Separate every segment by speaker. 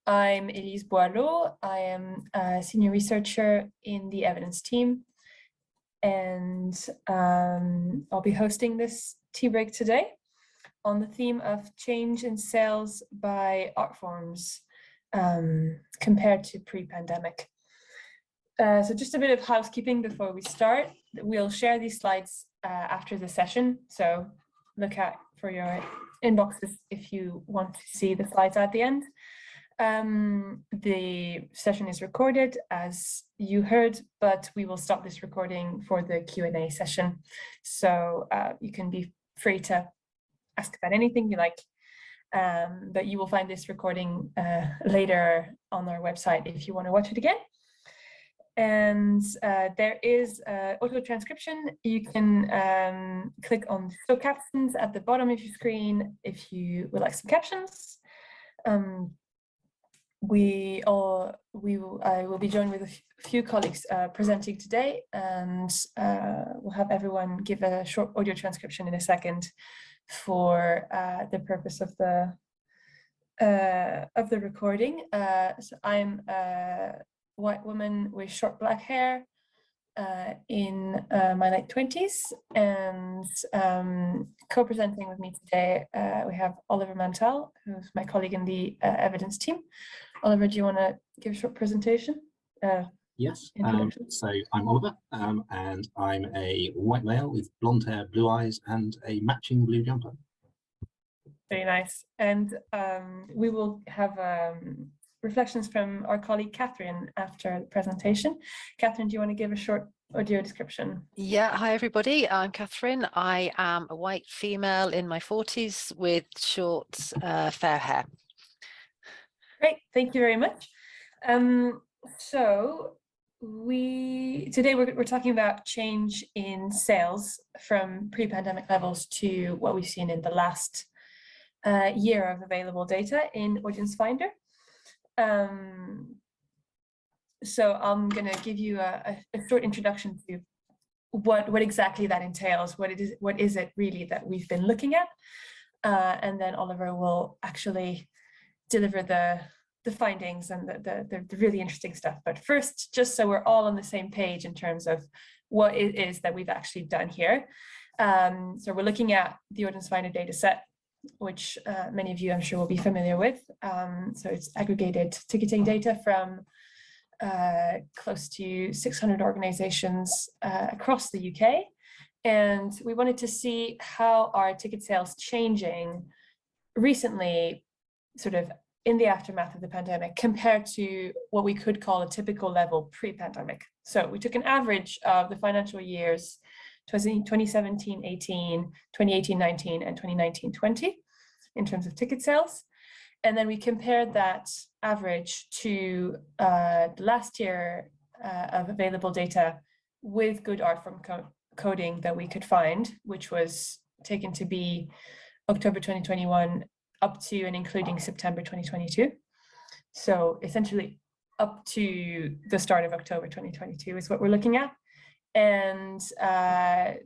Speaker 1: I'm Elise Boileau. I am a senior researcher in the evidence team, and I'll be hosting this tea break today on the theme of change in sales by art forms compared to pre-pandemic. So just a bit of housekeeping before we start. We'll share these slides after the session, so look out for your inboxes if you want to see the slides at the end. The session is recorded, as you heard, but we will stop this recording for the Q&A session. So you can be free to ask about anything you like, but you will find this recording later on our website if you want to watch it again. And there is auto transcription. You can click on show captions at the bottom of your screen if you would like some captions. I will be joined with a few colleagues presenting today, and we'll have everyone give a short audio transcription in a second for the purpose of the recording. So I'm a white woman with short black hair in my late 20s, and co-presenting with me today we have Oliver Mantell, who's my colleague in the evidence team. Oliver, do you want to give a short presentation?
Speaker 2: Yes, so I'm Oliver, and I'm a white male with blonde hair, blue eyes, and a matching blue jumper.
Speaker 1: Very nice. And we will have reflections from our colleague Catherine after the presentation. Catherine, do you want to give a short audio description?
Speaker 3: Yeah, hi everybody, I'm Catherine. I am a white female in my 40s with short fair hair.
Speaker 1: Great, thank you very much. So today we're talking about change in sales from pre-pandemic levels to what we've seen in the last year of available data in Audience Finder. So I'm going to give you a short introduction to what exactly that entails, what is it really that we've been looking at, and then Oliver will actually deliver the findings and the really interesting stuff. But first, just so we're all on the same page in terms of what it is that we've actually done here. So we're looking at the Audience Finder data set, which many of you I'm sure will be familiar with. So it's aggregated ticketing data from close to 600 organizations across the UK. And we wanted to see how are ticket sales changing recently, sort of in the aftermath of the pandemic, compared to what we could call a typical level pre-pandemic. So we took an average of the financial years 2017-18, 2018-19, and 2019-20 in terms of ticket sales. And then we compared that average to the last year of available data with good art form coding that we could find, which was taken to be October 2021 up to and including September 2022. So essentially up to the start of October 2022 is what we're looking at. And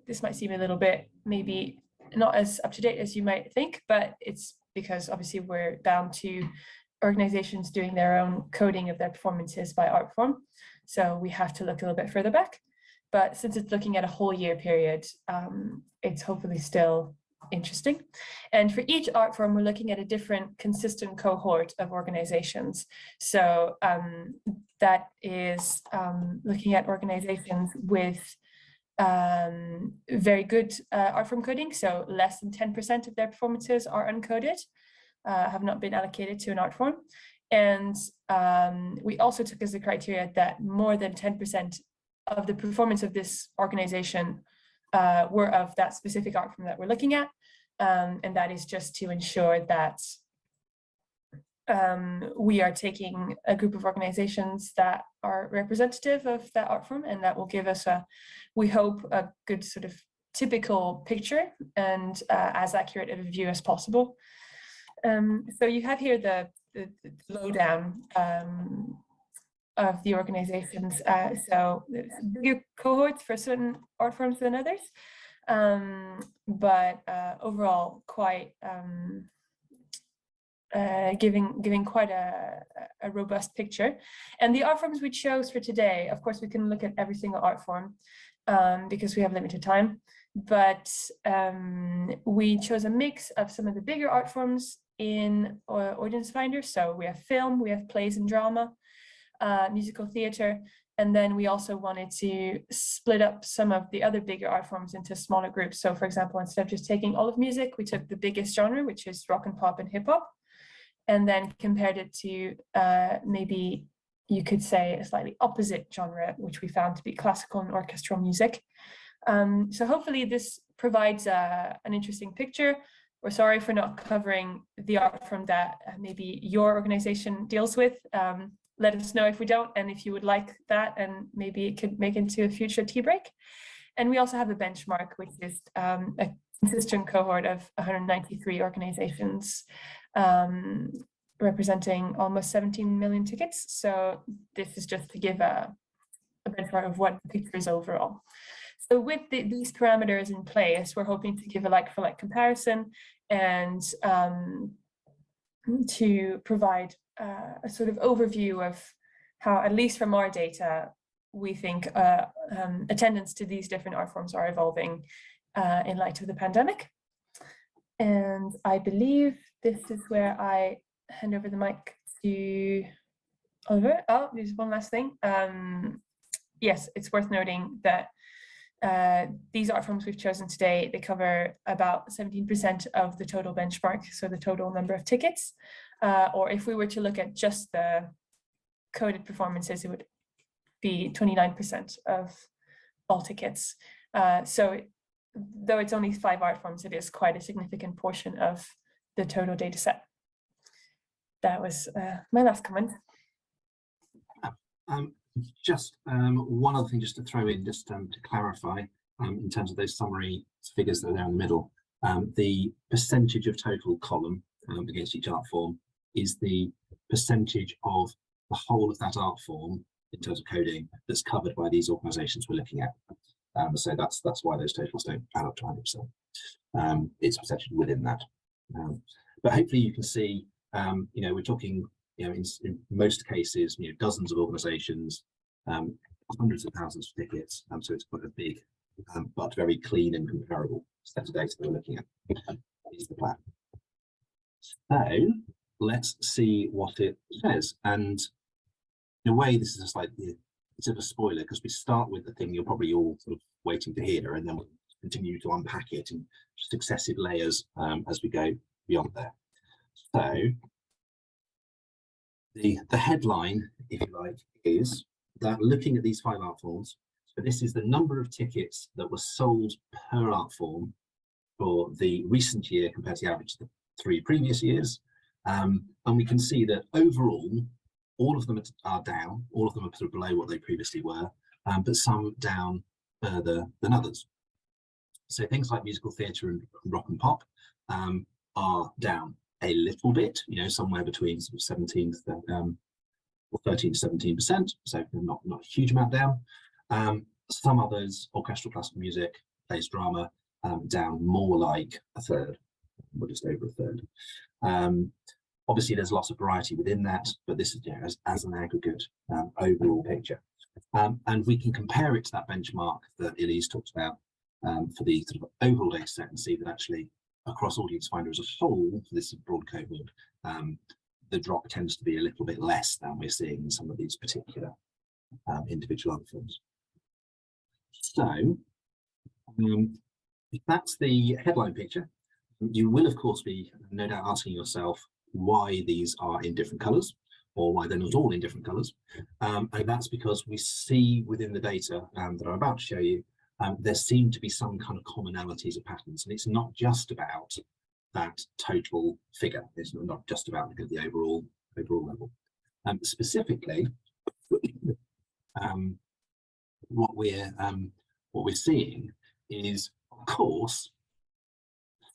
Speaker 1: this might seem a little bit maybe not as up to date as you might think, but it's because obviously we're bound to organizations doing their own coding of their performances by art form. So we have to look a little bit further back. But since it's looking at a whole year period, it's hopefully still interesting. And for each art form, we're looking at a different consistent cohort of organizations. So that is looking at organizations with very good art form coding. So less than 10% of their performances are uncoded, have not been allocated to an art form. And we also took as a criteria that more than 10% of the performance of this organization were of that specific art form that we're looking at. And that is just to ensure that we are taking a group of organizations that are representative of that art form, and that will give us we hope, a good sort of typical picture and as accurate of a view as possible. So you have here the lowdown of the organizations. So bigger cohorts for certain art forms than others, but overall quite giving quite a robust picture. And the art forms we chose for today, of course, we can look at every single art form because we have limited time, but we chose a mix of some of the bigger art forms in Audience Finder. So we have film, we have plays and drama, musical theatre, and then we also wanted to split up some of the other bigger art forms into smaller groups. So for example, instead of just taking all of music, we took the biggest genre, which is rock and pop and hip hop, and then compared it to maybe you could say a slightly opposite genre, which we found to be classical and orchestral music. So hopefully this provides an interesting picture. We're sorry for not covering the art form that maybe your organization deals with. Let us know if we don't, and if you would like that, and maybe it could make into a future tea break. And we also have a benchmark, which is a consistent cohort of 193 organizations representing almost 17 million tickets. So this is just to give a benchmark of what the picture is overall. So with these parameters in place, we're hoping to give a like-for-like comparison and to provide a sort of overview of how, at least from our data, we think attendance to these different art forms are evolving in light of the pandemic. And I believe this is where I hand over the mic to Oliver. Oh, there's one last thing. Yes, it's worth noting that these art forms we've chosen today, they cover about 17% of the total benchmark, so the total number of tickets. Or if we were to look at just the coded performances, it would be 29% of all tickets. So though it's only 5 art forms, it is quite a significant portion of the total data set. That was my last comment.
Speaker 2: Just one other thing just to throw in, just to clarify, in terms of those summary figures that are there in the middle, the percentage of total column against each art form is the percentage of the whole of that art form in terms of coding that's covered by these organisations we're looking at. So that's why those totals don't add up to 100%. It's percentage within that. But hopefully you can see, we're talking, in most cases, dozens of organisations, hundreds of thousands of tickets. So it's quite a big, but very clean and comparable set of data that we're looking at. Is the plan. So let's see what it says. And in a way, this is a slightly bit of a spoiler, because we start with the thing you're probably all sort of waiting to hear, and then we'll continue to unpack it in successive layers as we go beyond there. So the headline, if you like, is that looking at these 5 art forms, so this is the number of tickets that were sold per art form for the recent year compared to the average of the 3 previous years. And we can see that overall, all of them are down, all of them are sort of below what they previously were, but some down further than others. So things like musical theatre and rock and pop are down a little bit, somewhere between sort of 17 or 13 to 17%, so not a huge amount down. Some others, orchestral classical music, plays, drama, down more like a third, or just over a third. Obviously, there's lots of variety within that, but this is as an aggregate overall picture. And we can compare it to that benchmark that Elise talked about for the sort of overall data set, and see that actually across Audience Finder as a whole, for this broad cohort, the drop tends to be a little bit less than we're seeing in some of these particular individual art forms. So if that's the headline picture, you will of course be no doubt asking yourself why these are in different colours, or why they're not all in different colours. And that's because we see within the data that I'm about to show you, there seem to be some kind of commonalities of patterns, and it's not just about that total figure. It's not just about the overall level. Specifically, what we're seeing is, of course,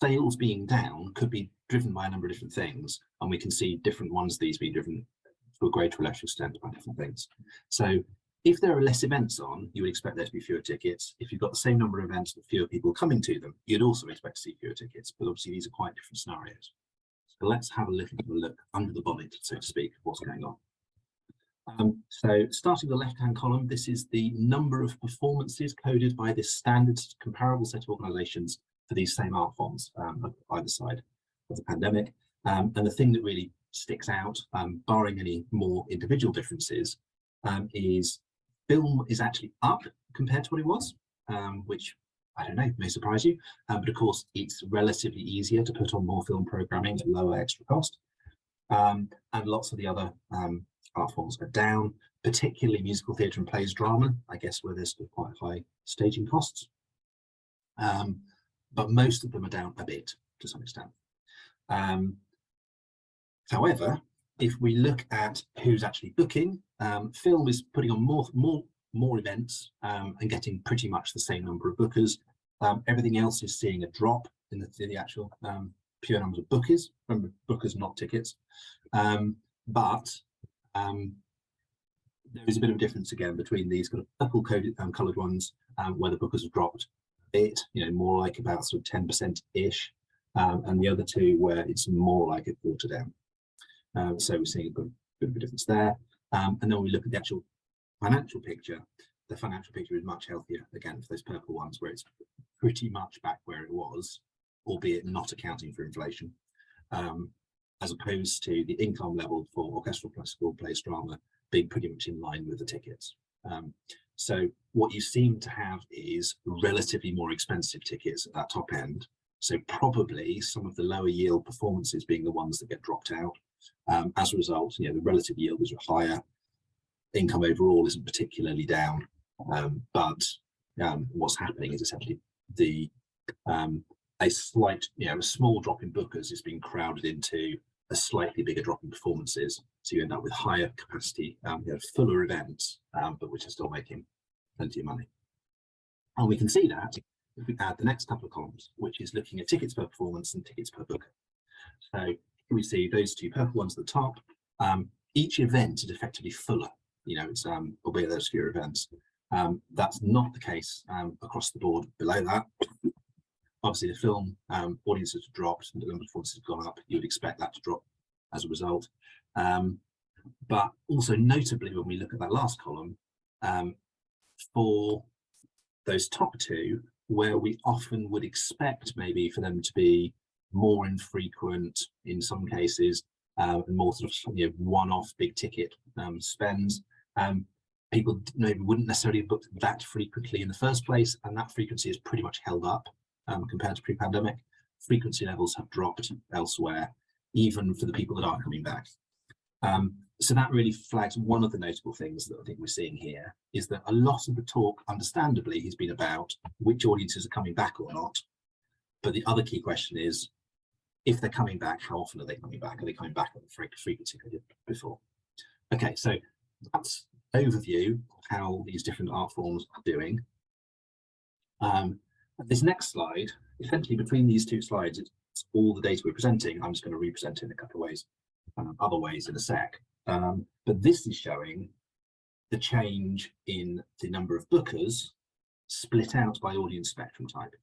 Speaker 2: sales being down could be driven by a number of different things, and we can see different ones, these being driven to a greater or lesser extent by different things. So if there are less events on, you would expect there to be fewer tickets. If you've got the same number of events but fewer people coming to them, you'd also expect to see fewer tickets. But obviously these are quite different scenarios. So let's have a little bit of a look under the bonnet, so to speak, of what's going on. So starting with the left-hand column, this is the number of performances coded by this standard comparable set of organisations for these same art forms on either side of the pandemic. And the thing that really sticks out, barring any more individual differences, is film is actually up compared to what it was, which, I don't know, may surprise you. But of course, it's relatively easier to put on more film programming at lower extra cost. And lots of the other art forms are down, particularly musical theatre and plays drama, I guess, where there's quite high staging costs. But most of them are down a bit to some extent. However, if we look at who's actually booking, film is putting on more events and getting pretty much the same number of bookers. Everything else is seeing a drop in the actual pure numbers of bookers. Remember, bookers, not tickets. But there is a bit of a difference again between these kind of purple coded coloured ones where the bookers have dropped a bit, more like about sort of 10%-ish, and the other two where it's more like a quarter down. So we're seeing a bit of a difference there. And then we look at the actual financial picture. The financial picture is much healthier again for those purple ones, where it's pretty much back where it was, albeit not accounting for inflation, as opposed to the income level for orchestral, classical, plays, drama being pretty much in line with the tickets. So what you seem to have is relatively more expensive tickets at that top end. So probably some of the lower yield performances being the ones that get dropped out. As a result, the relative yield is higher. Income overall isn't particularly down, but what's happening is essentially a slight, a small drop in bookers is being crowded into a slightly bigger drop in performances. So you end up with higher capacity, fuller events, but which are still making plenty of money. And we can see that if we add the next couple of columns, which is looking at tickets per performance and tickets per booker. So here we see those two purple ones at the top. Each event is effectively fuller. It's albeit there's fewer events. That's not the case across the board below that. Obviously, the film audiences have dropped and the number of performances have gone up. You would expect that to drop as a result. But also notably, when we look at that last column, for those top two, where we often would expect maybe for them to be more infrequent in some cases, and more sort of one-off big ticket spends, people maybe wouldn't necessarily have booked that frequently in the first place, and that frequency is pretty much held up compared to pre-pandemic. Frequency levels have dropped elsewhere, even for the people that are coming back. So that really flags one of the notable things that I think we're seeing here, is that a lot of the talk, understandably, has been about which audiences are coming back or not. But the other key question is, if they're coming back, how often are they coming back? Are they coming back at the frequency they did before? Okay, so that's overview of how these different art forms are doing. This next slide, essentially between these two slides, it's all the data we're presenting. I'm just going to represent it in a couple of ways, other ways in a sec. But this is showing the change in the number of bookers split out by audience spectrum type.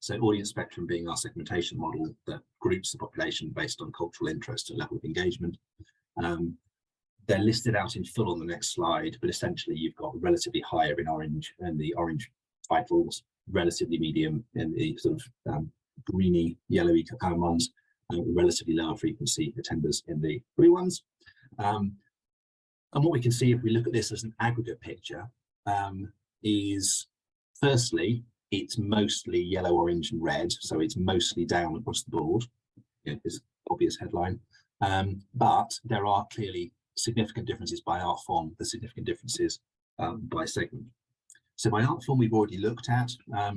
Speaker 2: So audience spectrum being our segmentation model that groups the population based on cultural interest and level of engagement. They're listed out in full on the next slide, but essentially you've got relatively higher in orange and the orange titles, relatively medium in the sort of greeny, yellowy ones, relatively lower frequency attenders in the blue ones. And what we can see if we look at this as an aggregate picture is, firstly, it's mostly yellow, orange, and red, so it's mostly down across the board. It's obvious headline, but there are clearly significant differences by art form, the significant differences by segment. So by art form, we've already looked at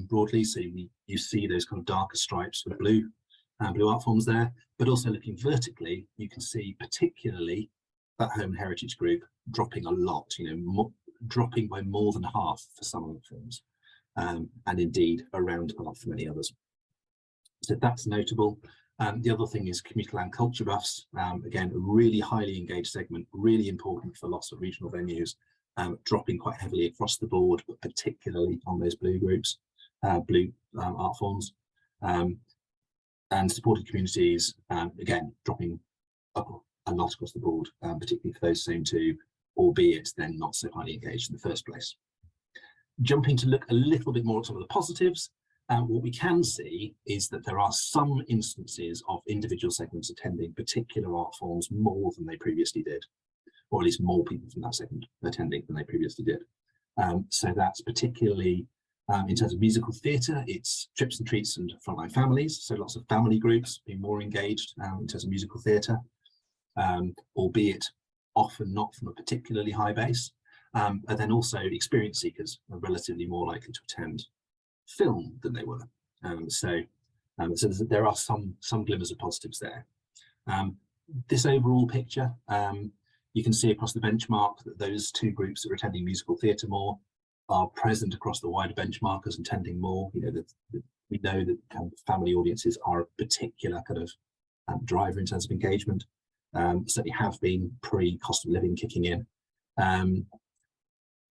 Speaker 2: broadly, so you see those kind of darker stripes with blue art forms there, but also looking vertically, you can see particularly that home and heritage group dropping a lot, dropping by more than half for some of the films, and indeed around half for many others. So that's notable. The other thing is community land culture buffs, again, a really highly engaged segment, really important for lots of regional venues, dropping quite heavily across the board, but particularly on those blue groups, blue art forms. and supported communities, again, dropping a lot across the board, particularly for those same two, albeit then not so highly engaged in the first place. Jumping to look a little bit more at some of the positives, what we can see is that there are some instances of individual segments attending particular art forms more than they previously did, or at least more people from that segment attending than they previously did. So that's particularly in terms of musical theatre, it's trips and treats and frontline families. So lots of family groups being more engaged in terms of musical theatre, albeit often not from a particularly high base. And then also experience seekers are relatively more likely to attend film than they were. So there are some glimmers of positives there. This overall picture, you can see across the benchmark that those two groups that are attending musical theatre more are present across the wider benchmarkers and attending more. You know, we know that family audiences are a particular kind of driver in terms of engagement. Certainly have been pre-cost of living kicking in.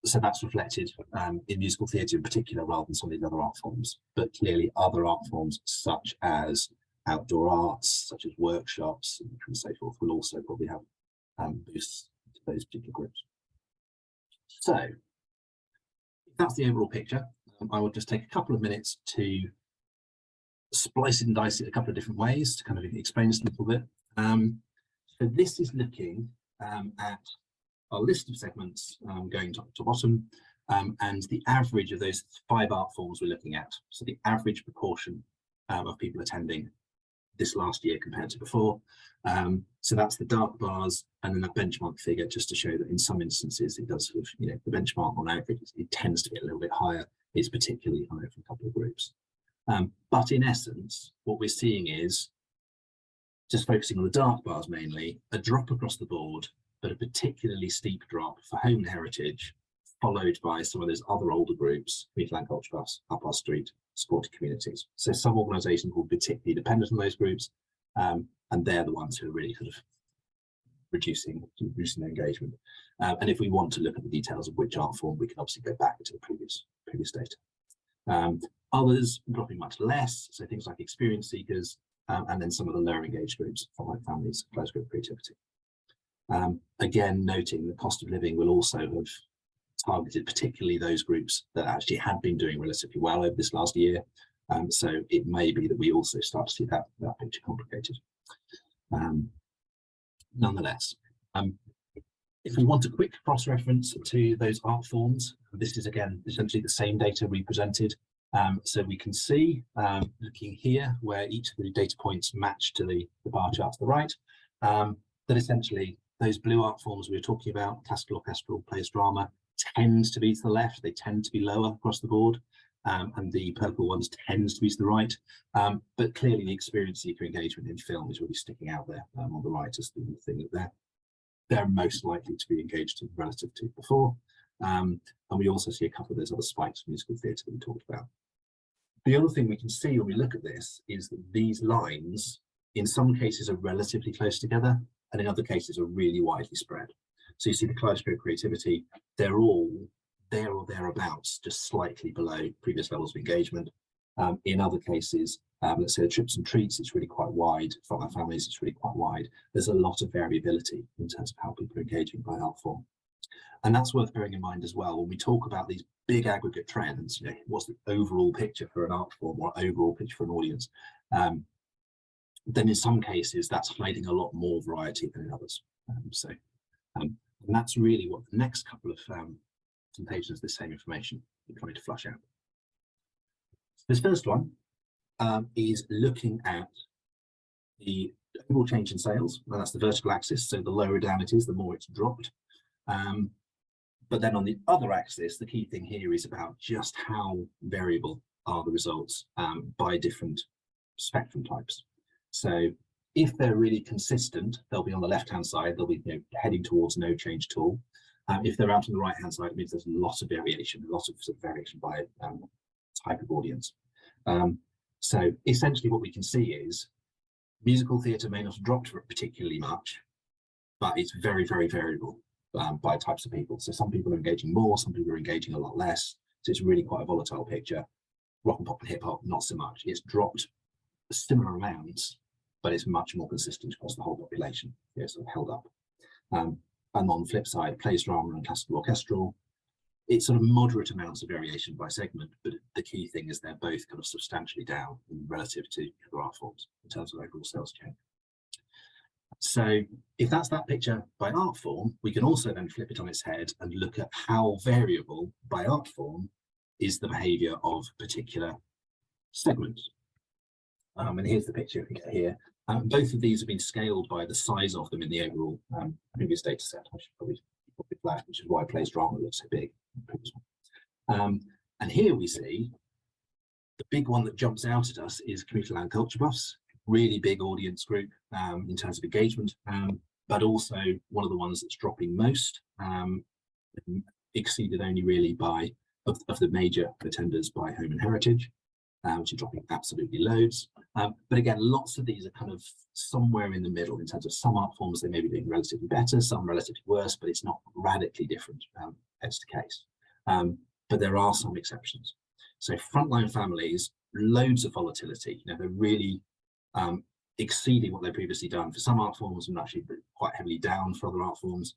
Speaker 2: So that's reflected in musical theatre in particular rather than some of the other art forms. But clearly other art forms such as outdoor arts, such as workshops and so forth will also probably have boosts to those particular groups. So if that's the overall picture, I will just take a couple of minutes to splice it and dice it a couple of different ways to kind of explain this a little bit. So this is looking at our list of segments going top to bottom, and the average of those 5 art forms we're looking at. So the average proportion of people attending this last year compared to before. So that's the dark bars and then that benchmark figure, just to show that in some instances it does sort of, you know, the benchmark on average, it tends to be a little bit higher. It's particularly higher for a couple of groups. But in essence, what we're seeing is, just focusing on the dark bars mainly, a drop across the board, but a particularly steep drop for home and heritage, followed by some of those other older groups, Midland Culture Bus, Up Our Street, supported communities. So some organisations will be particularly dependent on those groups, and they're the ones who are really sort of reducing their engagement. And if we want to look at the details of which art form, we can obviously go back to the previous data. Others dropping much less, so things like experience seekers, and then some of the lower engaged groups, like families, closed group creativity. Again, noting the cost of living will also have targeted particularly those groups that actually had been doing relatively well over this last year. So it may be that we also start to see that picture complicated. Nonetheless, if we want a quick cross-reference to those art forms, this is again essentially the same data represented. So we can see, looking here, where each of the data points match to the bar chart to the right, that essentially those blue art forms we were talking about, classical, orchestral, plays, drama, tend to be to the left. They tend to be lower across the board, and the purple ones tend to be to the right. But clearly the experience seeker engagement in film is really sticking out there on the right as the thing that they're most likely to be engaged in relative to before. And we also see a couple of those other spikes from musical theatre that we talked about. The other thing we can see when we look at this is that these lines, in some cases, are relatively close together, and in other cases are really widely spread. So you see the kaleidoscope creativity, they're all there or thereabouts, just slightly below previous levels of engagement. In other cases, let's say the trips and treats, it's really quite wide. For our families, it's really quite wide. There's a lot of variability in terms of how people are engaging by art form. And that's worth bearing in mind as well when we talk about these big aggregate trends. You know, what's the overall picture for an art form or overall picture for an audience? Then in some cases that's hiding a lot more variety than in others. And that's really what the next couple of presentations of the same information we're trying to flush out. This first one is looking at the overall change in sales. Well, that's the vertical axis, so the lower down it is, the more it's dropped. But then on the other axis, the key thing here is about just how variable are the results by different spectrum types. So if they're really consistent, they'll be on the left-hand side, they'll be, you know, heading towards no change at all. If they're out on the right-hand side, it means there's lots of variation, lots of sort of variation by type of audience. So essentially what we can see is musical theatre may not have dropped particularly much, but it's very, very variable by types of people. So some people are engaging more, some people are engaging a lot less. So it's really quite a volatile picture. Rock and pop and hip hop, not so much. It's dropped similar amounts, but it's much more consistent across the whole population. Yeah, sort of held up. And on the flip side, plays, drama, and classical orchestral, it's sort of moderate amounts of variation by segment, but the key thing is they're both kind of substantially down relative to other art forms in terms of overall sales change. So if that's that picture by art form, we can also then flip it on its head and look at how variable by art form is the behavior of particular segments. And here's the picture we get here. Both of these have been scaled by the size of them in the overall previous data set. I should probably flag, which is why plays drama looks so big. And here we see the big one that jumps out at us is commuter land culture buffs, really big audience group in terms of engagement, but also one of the ones that's dropping most, exceeded only really by of the major attenders by home and heritage, which are dropping absolutely loads. But again, lots of these are kind of somewhere in the middle in terms of some art forms they may be doing relatively better, some relatively worse, but it's not radically different case to case. But there are some exceptions. So frontline families, loads of volatility. You know, they're really exceeding what they've previously done for some art forms and actually quite heavily down for other art forms.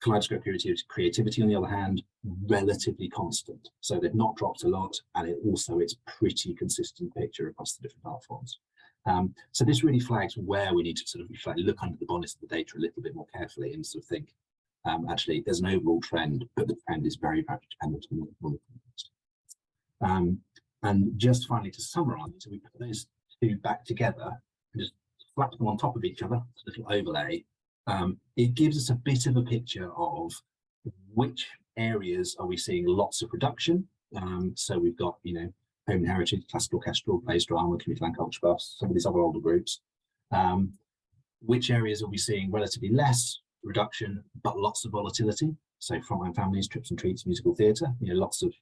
Speaker 2: Kaleidoscope creativity, on the other hand, relatively constant. So they've not dropped a lot, and it's pretty consistent picture across the different art forms. So this really flags where we need to sort of look under the bonnet of the data a little bit more carefully and sort of think, actually, there's an overall trend, but the trend is very, very dependent on the context. And just finally, to summarize, we put those two back together and just flap them on top of each other, a little overlay. It gives us a bit of a picture of which areas are we seeing lots of reduction. So we've got, you know, home and heritage, classical orchestral, plays, drama, community land culture buffs, some of these other older groups. Which areas are we seeing relatively less reduction, but lots of volatility? So frontline families, trips and treats, musical theatre, you know, lots of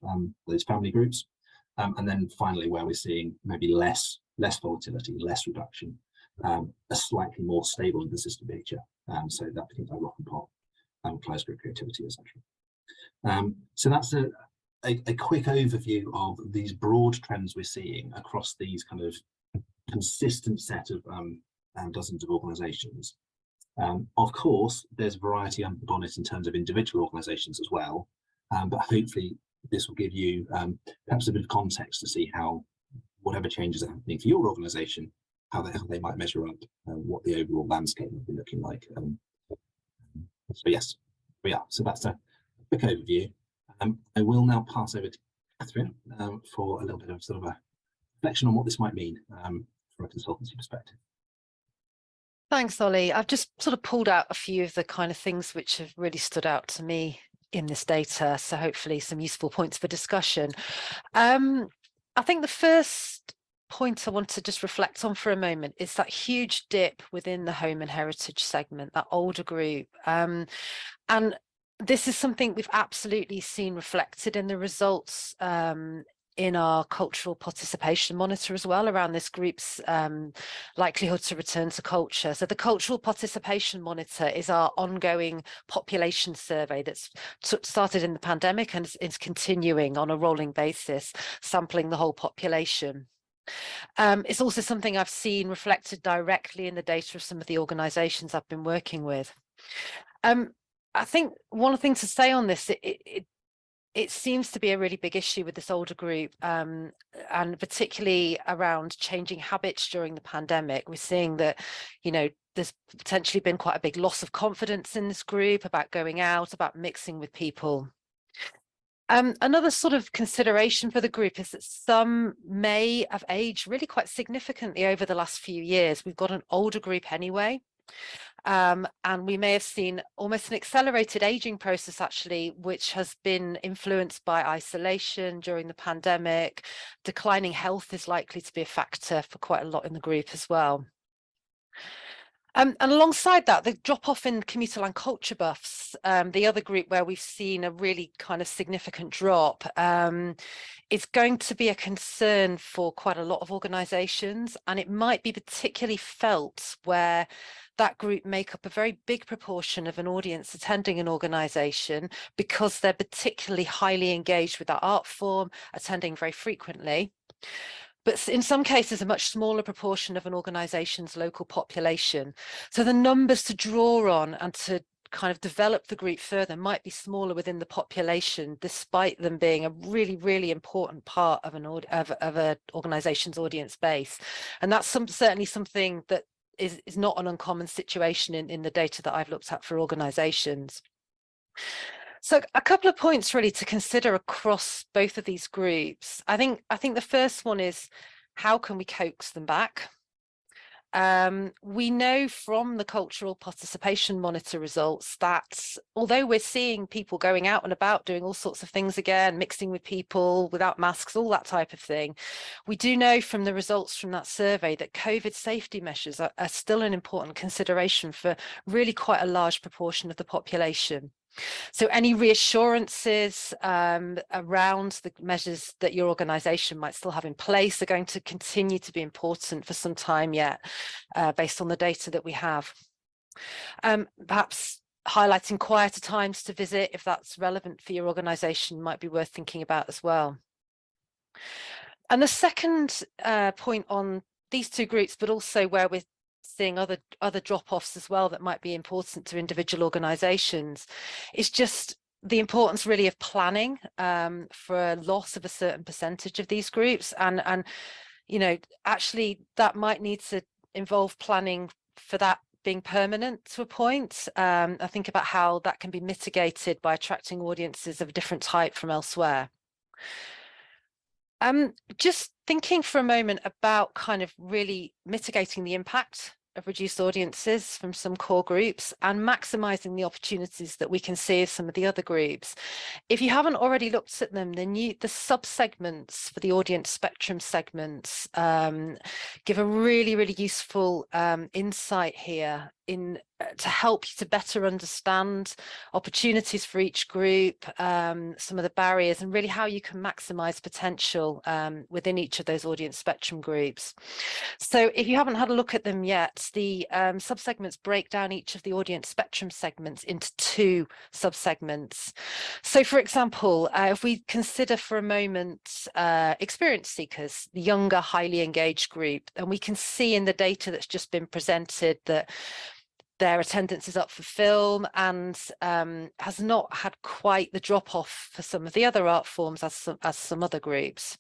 Speaker 2: those family groups. And then finally, where we're seeing maybe less volatility, less reduction, a slightly more stable and consistent picture. So that things like rock and pop, kaleidoscope creativity, etc. So that's a quick overview of these broad trends we're seeing across these kind of consistent set of dozens of organisations. Of course, there's variety under the bonnet in terms of individual organisations as well, but hopefully this will give you perhaps a bit of context to see how whatever changes are happening for your organisation, how they might measure up, what the overall landscape will be looking like. So yes, so that's a quick overview. I will now pass over to Catherine for a little bit of sort of a reflection on what this might mean from a consultancy perspective.
Speaker 3: Thanks, Ollie. I've just sort of pulled out a few of the kind of things which have really stood out to me in this data, so hopefully some useful points for discussion. I think the first point I want to just reflect on for a moment is that huge dip within the home and heritage segment, that older group. And this is something we've absolutely seen reflected in the results in our cultural participation monitor as well, around this group's likelihood to return to culture. So the cultural participation monitor is our ongoing population survey that's started in the pandemic and is continuing on a rolling basis, sampling the whole population. It's also something I've seen reflected directly in the data of some of the organisations I've been working with. I think one thing to say on this, it seems to be a really big issue with this older group, and particularly around changing habits during the pandemic. We're seeing that, you know, there's potentially been quite a big loss of confidence in this group about going out, about mixing with people. Another sort of consideration for the group is that some may have aged really quite significantly over the last few years. We've got an older group anyway. And we may have seen almost an accelerated aging process, actually, which has been influenced by isolation during the pandemic. Declining health is likely to be a factor for quite a lot in the group as well. And alongside that, the drop off in commuter land culture buffs, the other group where we've seen a really kind of significant drop, is going to be a concern for quite a lot of organisations, and it might be particularly felt where that group make up a very big proportion of an audience attending an organisation because they're particularly highly engaged with that art form, attending very frequently. but in some cases a much smaller proportion of an organisation's local population. So the numbers to draw on and to kind of develop the group further might be smaller within the population, despite them being a really, really important part of an organisation's audience base. And that's certainly something that is not an uncommon situation in the data that I've looked at for organisations. So a couple of points really to consider across both of these groups. I think the first one is, how can we coax them back? We know from the cultural participation monitor results that although we're seeing people going out and about doing all sorts of things again, mixing with people without masks, all that type of thing, we do know from the results from that survey that COVID safety measures are still an important consideration for really quite a large proportion of the population. So any reassurances around the measures that your organisation might still have in place are going to continue to be important for some time yet, based on the data that we have. Perhaps highlighting quieter times to visit, if that's relevant for your organisation, might be worth thinking about as well. And the second point on these two groups, but also where we're seeing other drop-offs as well that might be important to individual organisations, is just the importance really of planning for a loss of a certain percentage of these groups, and you know, actually that might need to involve planning for that being permanent to a point. I think about how that can be mitigated by attracting audiences of a different type from elsewhere. Just thinking for a moment about kind of really mitigating the impact of reduced audiences from some core groups and maximising the opportunities that we can see of some of the other groups. If you haven't already looked at them, the sub-segments for the audience spectrum segments give a really, really useful insight here to help you to better understand opportunities for each group, some of the barriers, and really how you can maximise potential within each of those audience spectrum groups. So if you haven't had a look at them yet, the subsegments break down each of the audience spectrum segments into two subsegments. So for example, if we consider for a moment experience seekers, the younger, highly engaged group, and we can see in the data that's just been presented that their attendance is up for film and has not had quite the drop-off for some of the other art forms as some other groups.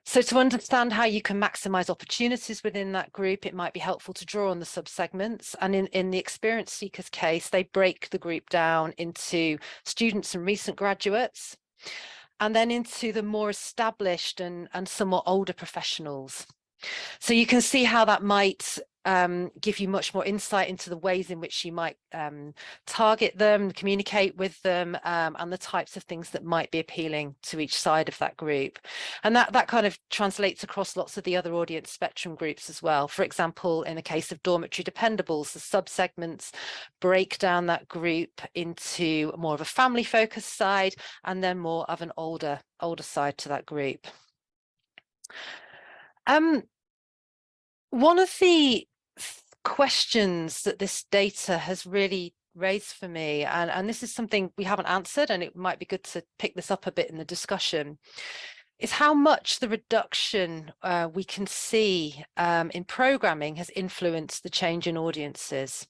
Speaker 3: So to understand how you can maximise opportunities within that group, it might be helpful to draw on the subsegments. And in the experience seekers case, they break the group down into students and recent graduates, and then into the more established and somewhat older professionals. So you can see how that might give you much more insight into the ways in which you might target them, communicate with them, and the types of things that might be appealing to each side of that group. And that kind of translates across lots of the other audience spectrum groups as well. For example, in the case of dormitory dependables, the subsegments break down that group into more of a family focused side and then more of an older side to that group. One of the questions that this data has really raised for me, and this is something we haven't answered, and it might be good to pick this up a bit in the discussion, is how much the reduction we can see in programming has influenced the change in audiences.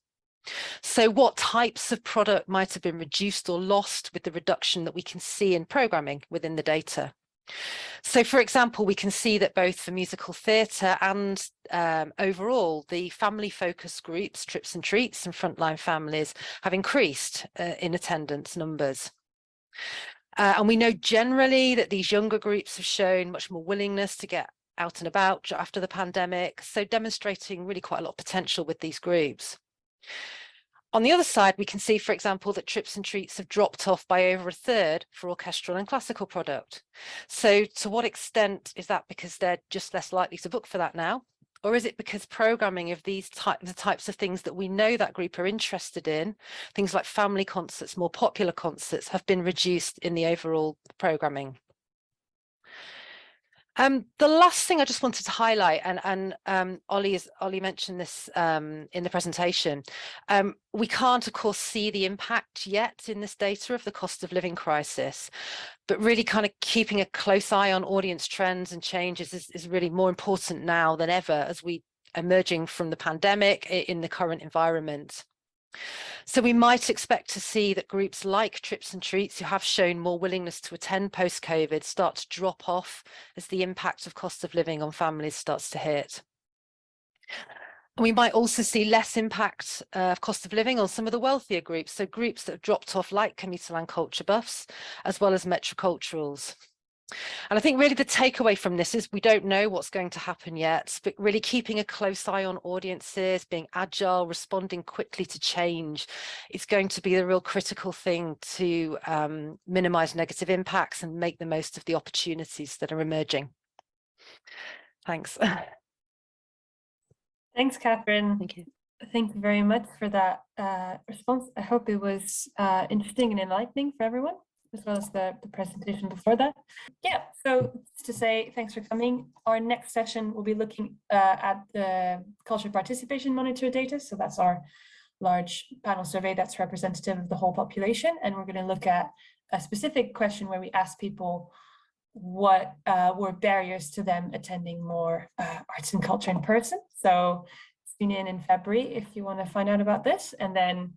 Speaker 3: So what types of product might have been reduced or lost with the reduction that we can see in programming within the data? So, for example, we can see that both for musical theatre and overall, the family focus groups, trips and treats and frontline families have increased in attendance numbers. And we know generally that these younger groups have shown much more willingness to get out and about after the pandemic, so demonstrating really quite a lot of potential with these groups. On the other side, we can see, for example, that trips and treats have dropped off by over a third for orchestral and classical product. So to what extent is that because they're just less likely to book for that now? Or is it because programming of the types of things that we know that group are interested in, things like family concerts, more popular concerts, have been reduced in the overall programming? The last thing I just wanted to highlight, and Ollie mentioned this in the presentation, we can't, of course, see the impact yet in this data of the cost of living crisis, but really kind of keeping a close eye on audience trends and changes is really more important now than ever as we emerging from the pandemic in the current environment. So we might expect to see that groups like Trips and Treats, who have shown more willingness to attend post-COVID, start to drop off as the impact of cost of living on families starts to hit. And we might also see less impact of cost of living on some of the wealthier groups, so groups that have dropped off like commuter land culture buffs, as well as metroculturals. And I think really the takeaway from this is we don't know what's going to happen yet, but really keeping a close eye on audiences, being agile, responding quickly to change is going to be the real critical thing to minimize negative impacts and make the most of the opportunities that are emerging. Thanks.
Speaker 1: Thanks, Catherine.
Speaker 3: Thank you.
Speaker 1: Thank you very much for that response. I hope it was interesting and enlightening for everyone, as well as the presentation before that. Yeah, so to say thanks for coming. Our next session will be looking at the culture participation monitor data. So that's our large panel survey that's representative of the whole population. And we're going to look at a specific question where we ask people what were barriers to them attending more arts and culture in person. So tune in February if you want to find out about this, and then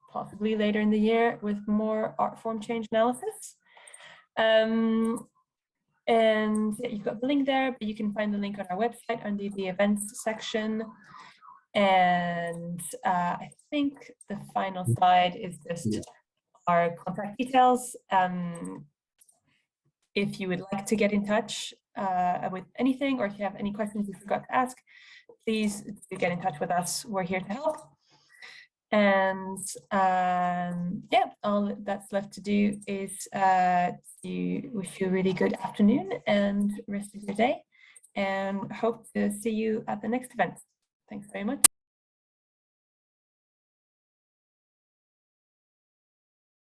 Speaker 1: possibly later in the year with more art form change analysis. And yeah, you've got the link there, but you can find the link on our website under the events section. And I think the final slide is just our contact details. If you would like to get in touch with anything, or if you have any questions you forgot to ask, please do get in touch with us. We're here to help. And yeah, all that's left to do is to wish you a really good afternoon and rest of your day, and hope to see you at the next event. Thanks very much.